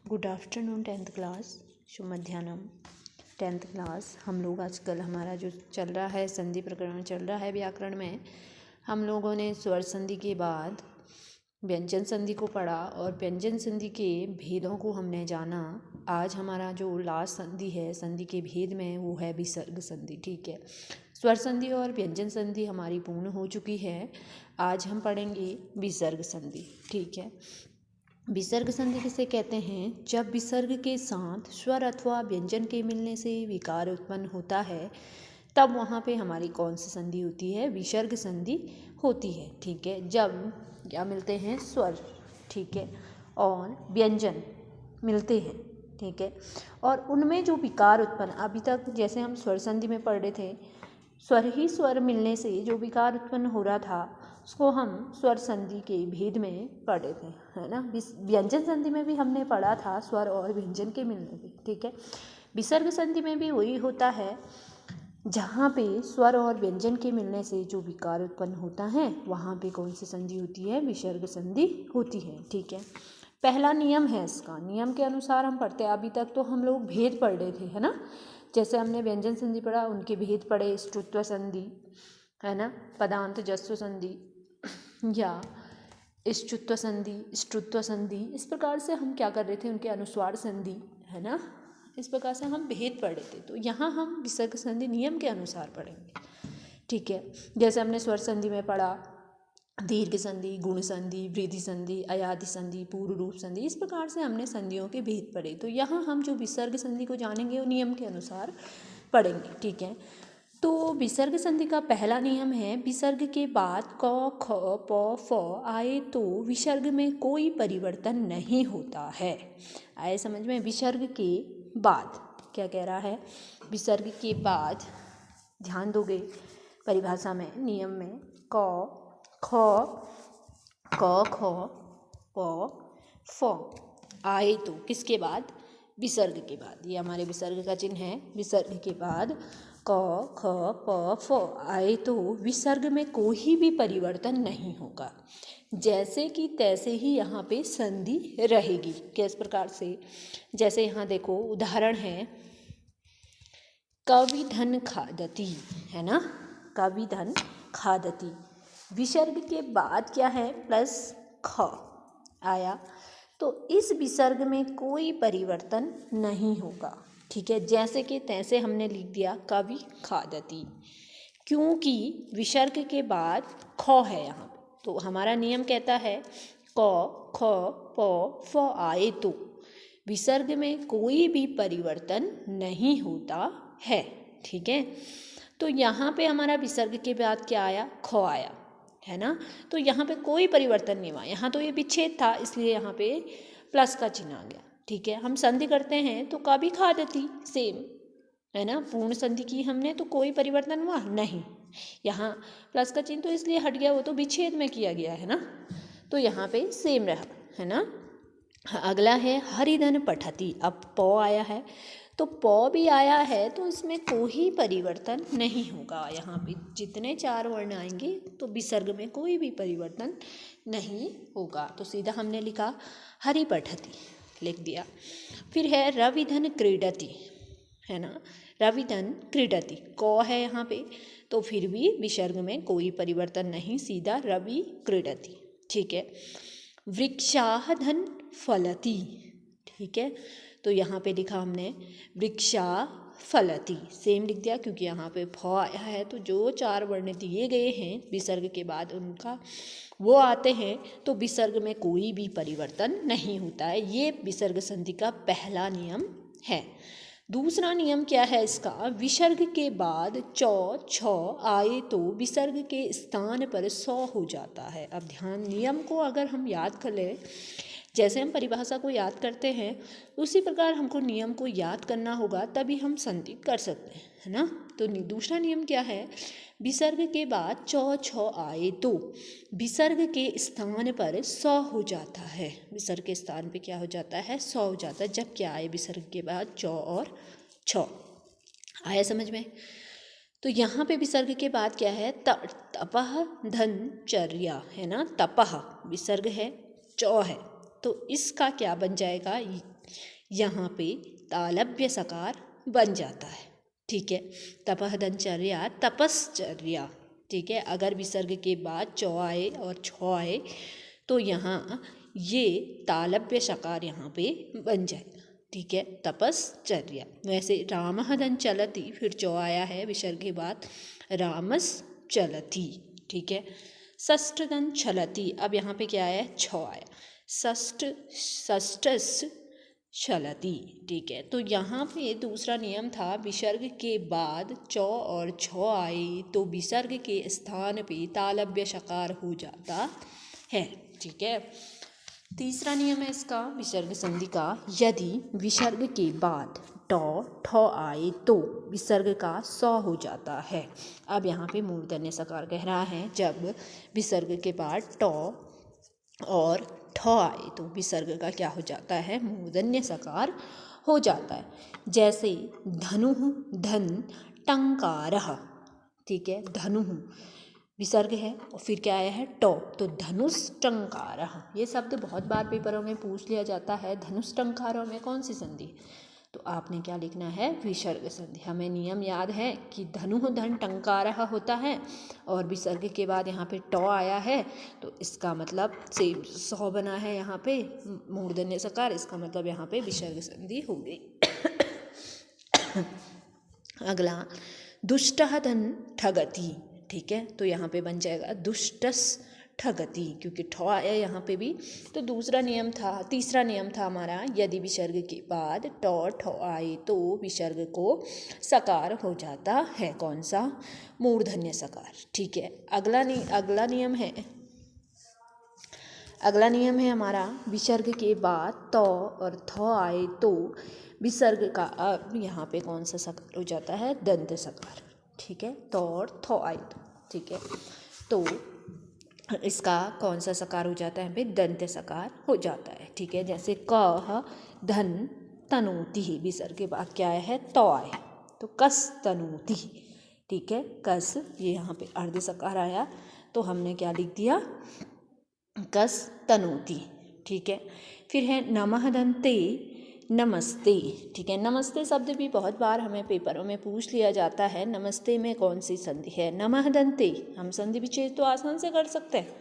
Good afternoon 10th class. शुभ मध्याह्नम। 10th class हम लोग आजकल हमारा जो चल रहा है संधि प्रकरण चल रहा है व्याकरण में। हम लोगों ने स्वर संधि के बाद व्यंजन संधि को पढ़ा और व्यंजन संधि के भेदों को हमने जाना। आज हमारा जो लास्ट संधि है संधि के भेद में वो है विसर्ग संधि। ठीक है, स्वर संधि और व्यंजन संधि हमारी पूर्ण हो चुकी है। आज हम पढ़ेंगे विसर्ग संधि। ठीक है, विसर्ग संधि किसे कहते हैं? जब विसर्ग के साथ स्वर अथवा व्यंजन के मिलने से विकार उत्पन्न होता है तब वहाँ पे हमारी कौन सी संधि होती है? विसर्ग संधि होती है। ठीक है, जब क्या मिलते हैं? स्वर, ठीक है, और व्यंजन मिलते हैं। ठीक है, और उनमें जो विकार उत्पन्न, अभी तक जैसे हम स्वर संधि में पढ़ रहे थे, स्वर ही स्वर मिलने से जो विकार उत्पन्न हो रहा था उसको हम स्वर संधि के भेद में पढ़े थे, है ना। व्यंजन संधि में भी हमने पढ़ा था स्वर और व्यंजन के मिलने पे। ठीक है, विसर्ग संधि में भी वही होता है, जहाँ पे स्वर और व्यंजन के मिलने से जो विकार उत्पन्न होता है वहाँ पे कौन सी संधि होती है? विसर्ग संधि होती है। ठीक है, पहला नियम है इसका, नियम के अनुसार हम पढ़ते हैं। अभी तक तो हम लोग भेद पढ़ रहे थे, है ना। जैसे हमने व्यंजन संधि पढ़ा, उनके भेद पढ़े, ष्टुत्व संधि, है ना, पदांत जस्व संधि या ष्टुत्व संधि, ष्टुत्व संधि, इस प्रकार से हम क्या कर रहे थे? उनके अनुस्वार संधि, है ना, इस प्रकार से हम भेद पढ़ रहे थे। तो यहाँ हम विसर्ग संधि नियम के अनुसार पढ़ेंगे। ठीक है, जैसे हमने स्वर संधि में पढ़ा दीर्घ संधि, गुण संधि, वृद्धि संधि, अयादि संधि, पूर्व रूप संधि, इस प्रकार से हमने संधियों के भेद पढ़े। तो यहाँ हम जो विसर्ग संधि को जानेंगे वो नियम के अनुसार पढ़ेंगे। ठीक है, तो विसर्ग संधि का पहला नियम है, विसर्ग के बाद क, ख, प, फ आए तो विसर्ग में कोई परिवर्तन नहीं होता है। आए समझ में? विसर्ग के बाद क्या कह रहा है? विसर्ग के बाद ध्यान दोगे परिभाषा में, नियम में, क, ख, ख, प, फ आए तो किसके बाद? विसर्ग के बाद। ये हमारे विसर्ग का चिन्ह है। विसर्ग के बाद क, ख, प, फ आए तो विसर्ग में कोई भी परिवर्तन नहीं होगा, जैसे कि तैसे ही यहाँ पे संधि रहेगी। किस प्रकार से? जैसे यहाँ देखो उदाहरण है, कविधन खादती, है ना, कविधन खादती, विसर्ग के बाद क्या है? प्लस ख आया, तो इस विसर्ग में कोई परिवर्तन नहीं होगा। ठीक है, जैसे कि तैसे हमने लिख दिया कवि खादती, क्योंकि विसर्ग के बाद ख है यहाँ पे। तो हमारा नियम कहता है क, ख, प, फ आए तो विसर्ग में कोई भी परिवर्तन नहीं होता है। ठीक है, तो यहाँ पे हमारा विसर्ग के बाद क्या आया? ख आया, है ना। तो यहाँ पे कोई परिवर्तन नहीं हुआ। यहाँ तो ये विच्छेद था इसलिए यहाँ पे प्लस का चिन्ह आ गया। ठीक है, हम संधि करते हैं तो कभी खादती सेम, है ना, पूर्ण संधि की हमने तो कोई परिवर्तन हुआ नहीं। यहाँ प्लस का चिन्ह तो इसलिए हट गया, वो तो विच्छेद में किया गया है ना, तो यहाँ पे सेम रहा, है ना। अगला है हरिधन पठती, अब प आया है तो प भी आया है तो इसमें कोई परिवर्तन नहीं होगा। यहाँ पे जितने चार वर्ण आएंगे तो विसर्ग में कोई भी परिवर्तन नहीं होगा। तो सीधा हमने लिखा हरि पठती, लिख दिया। फिर है रविधन क्रीडति, है ना, रविधन क्रीडति, क है यहाँ पे तो फिर भी विसर्ग में कोई परिवर्तन नहीं, सीधा रवि क्रीडति। ठीक है, वृक्षाधन फलती, ठीक है, तो यहाँ पे लिखा हमने वृक्षा फलती, सेम लिख दिया क्योंकि यहाँ पे फ आया है तो जो चार वर्ण दिए गए हैं विसर्ग के बाद उनका वो आते हैं, तो विसर्ग में कोई भी परिवर्तन नहीं होता है। ये विसर्ग संधि का पहला नियम है। दूसरा नियम क्या है इसका? विसर्ग के बाद चौ, छ आए तो विसर्ग के स्थान पर सौ हो जाता है। अब ध्यान, नियम को अगर हम याद कर लें, जैसे हम परिभाषा को याद करते हैं उसी प्रकार हमको नियम को याद करना होगा, तभी हम संधि कर सकते हैं, है ना। तो दूसरा नियम क्या है? विसर्ग के बाद चौ, छ आए तो विसर्ग के स्थान पर सौ हो जाता है। विसर्ग के स्थान पे क्या हो जाता है? सौ हो जाता है। जब क्या आए? विसर्ग के बाद चौ और छ आया, समझ में? तो यहाँ पे विसर्ग के बाद क्या है? तपह धन चर्या, है ना, तपह विसर्ग है, चौ है, तो इसका क्या बन जाएगा? यहाँ पे तालव्य सकार बन जाता है। ठीक है, तपः दिनचर्या तपश्चर्या। ठीक है, अगर विसर्ग के बाद चौ आए और छौ आए तो यहाँ ये तालव्य सकार यहाँ पे बन जाएगा। ठीक है, तपश्चर्या। वैसे रामः धन चलति, फिर चौ आया है विसर्ग के बाद, रामस चलति। ठीक है, षष्ठ धन छलति, अब यहाँ पे क्या आया, छौ आया, षष्ठस चलती। ठीक है, तो यहाँ पे दूसरा नियम था, विसर्ग के बाद चौ और छौ आए तो विसर्ग के स्थान पे तालव्य सकार हो जाता है। ठीक है, तीसरा नियम है इसका विसर्ग संधि का, यदि विसर्ग के बाद टौ ठौ आए तो विसर्ग का सौ हो जाता है। अब यहाँ पे मूर्धन्य सकार कह रहा है, जब विसर्ग के बाद टौ और ठौ आए तो विसर्ग का क्या हो जाता है, मूर्धन्य सकार हो जाता है। जैसे धनुः धन टंकारः। ठीक है, धनुः विसर्ग है और फिर क्या आया है, टौ, तो धनुष टंकारः। ये शब्द बहुत बार पेपरों में पूछ लिया जाता है, धनुष टंकारः में कौन सी संधि, तो आपने क्या लिखना है, विसर्ग संधि। हमें नियम याद है कि धनुः धन टंकारः होता है और विसर्ग के बाद यहाँ पे टौ आया है तो इसका मतलब से सौ बना है यहाँ पे मूर्धन्य सकार, इसका मतलब यहाँ पे विसर्ग संधि हो गई। अगला दुष्टः धन ठगति। ठीक है, तो यहाँ पे बन जाएगा दुष्टस ठगति, क्योंकि ठौ आया यहाँ पे भी। तो दूसरा नियम था, तीसरा नियम था हमारा, यदि विसर्ग के बाद टौ ठौ आए तो विसर्ग को सकार हो जाता है। कौन सा, मूर्धन्य सकार। ठीक है, अगला नियम है हमारा, विसर्ग के बाद तौ और थौ आए तो विसर्ग का अब यहाँ पे कौन सा सकार हो जाता है, दंत सकार। ठीक है, तौ और थौ आए तो, ठीक है, तो इसका कौन सा सकार हो जाता है, दंत सकार हो जाता है। ठीक है, जैसे कः धन तनोति, विसर्ग के बाद क्या आया है, तौ आया, तो कस तनोति। ठीक है, कस, ये यहाँ पे अर्ध सकार आया तो हमने क्या लिख दिया, कस तनोति। ठीक है, फिर है नमः दन्ते नमस्ते। ठीक है, नमस्ते शब्द भी बहुत बार हमें पेपरों में पूछ लिया जाता है, नमस्ते में कौन सी संधि है, नमः दन्ते। हम संधि विच्छेद तो आसान से कर सकते हैं,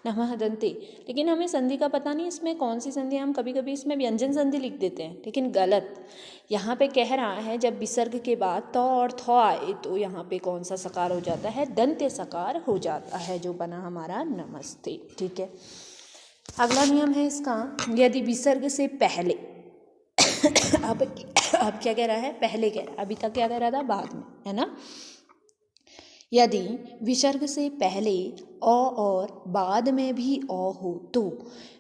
नमः दन्ते, लेकिन हमें संधि का पता नहीं इसमें कौन सी संधि, हम कभी कभी इसमें व्यंजन संधि लिख देते हैं, लेकिन गलत। यहाँ पे कह रहा है जब विसर्ग के बाद तौ और थौ आए तो यहाँ पे कौन सा सकार हो जाता है, दंत्य सकार हो जाता है, जो बना हमारा नमस्ते। ठीक है, अगला नियम है इसका, यदि विसर्ग से पहले अब क्या कह रहा है, पहले कह रहा है, अभी तक क्या कह रहा था, बाद में, है ना। यदि विसर्ग से पहले अ और बाद में भी अ हो तो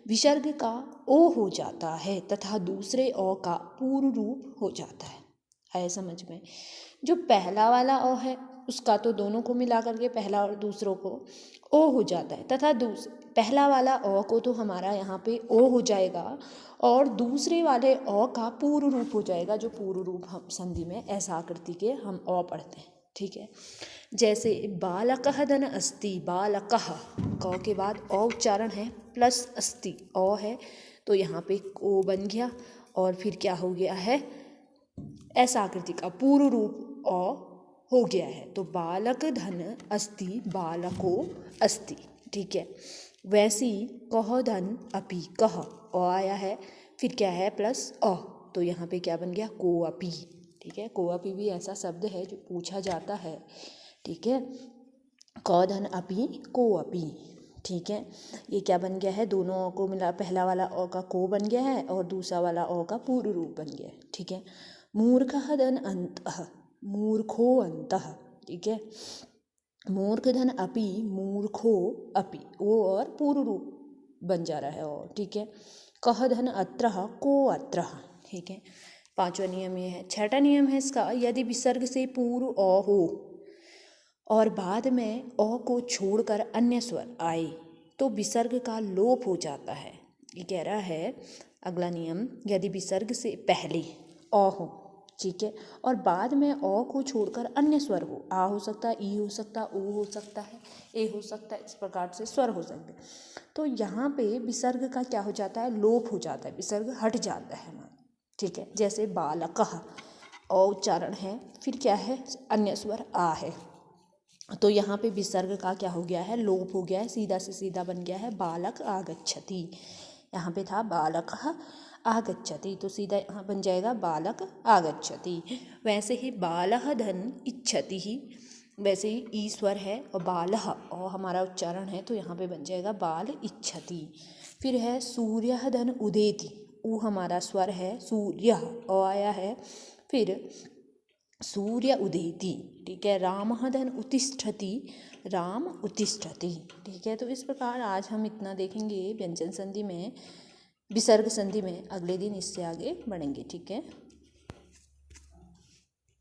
विसर्ग का ओ हो जाता है तथा दूसरे अ का पूर्व रूप हो जाता है। आया समझ में, जो पहला वाला अ है उसका तो दोनों को मिला करके पहला और दूसरों को ओ हो जाता है, तथा पहला वाला अ को तो हमारा यहाँ पे ओ हो जाएगा और दूसरे वाले अ का पूर्व रूप हो जाएगा, जो पूर्व रूप हम संधि में ऐसा आकृति के हम अ पढ़ते हैं। ठीक है, जैसे बालकः धन अस्ति, बालकः, क के बाद अ उच्चारण है प्लस अस्ति अ है तो यहाँ पे ओ बन गया और फिर क्या हो गया है, ऐसा आकृति का पूर्व रूप अ हो गया है, तो बालक धन अस्ति, बालको अस्ति। ठीक है, वैसी कह धन अपि, कह अ आया है फिर क्या है प्लस अ, तो यहाँ पे क्या बन गया, को अपि। ठीक है, को अपि भी ऐसा शब्द है जो पूछा जाता है। ठीक है, क धन अपि, को अपि। ठीक है, ये क्या बन गया है, दोनों अ को मिला, पहला वाला अ का को बन गया है और दूसरा वाला अ का पूर्व रूप बन गया है। ठीक है, मूर्खः धन अन्तः, मूर्खो अन्तः। ठीक है, मूर्ख धन अपि, मूर्खो अपि, वो और पूर्व रूप बन जा रहा है और। ठीक है, कह धन अत्रः, को अत्रः। ठीक है, पांचवा नियम ये है। छठा नियम है इसका, यदि विसर्ग से पूर्व अ हो और बाद में अ को छोड़कर अन्य स्वर आए तो विसर्ग का लोप हो जाता है। ये कह रहा है अगला नियम, यदि विसर्ग से पहले अ हो, ठीक है, और बाद में अ को छोड़कर अन्य स्वर हो, आ हो सकता है, ई हो सकता है, ऊ हो सकता है, ए हो सकता है, इस प्रकार से स्वर हो सकते हैं, तो यहाँ पे विसर्ग का क्या हो जाता है, लोप हो जाता है, विसर्ग हट जाता है। ठीक है। जैसे बालकः अ उच्चारण है, फिर क्या है, अन्य स्वर आ है, तो यहाँ पे विसर्ग का क्या हो गया है, लोप हो गया है, सीधा से सीधा बन गया है बालक आगच्छति। यहाँ पे था बालकः आगच्छति, तो सीधा यहाँ बन जाएगा बालक आगच्छति। वैसे ही बालः धन इच्छति ही, वैसे ही ई स्वर है और बालः और हमारा उच्चारण है, तो यहाँ पे बन जाएगा बाल इच्छति। फिर है सूर्यः धन उदेति, ऊ हमारा स्वर है, सूर्यः और आया है, फिर सूर्य उदेति, ठीक है। रामः धन उत्तिष्ठति, राम उत्तिष्ठति, ठीक है। तो इस प्रकार आज हम इतना देखेंगे व्यंजन संधि में, विसर्ग संधि में, अगले दिन इससे आगे बढ़ेंगे, ठीक है।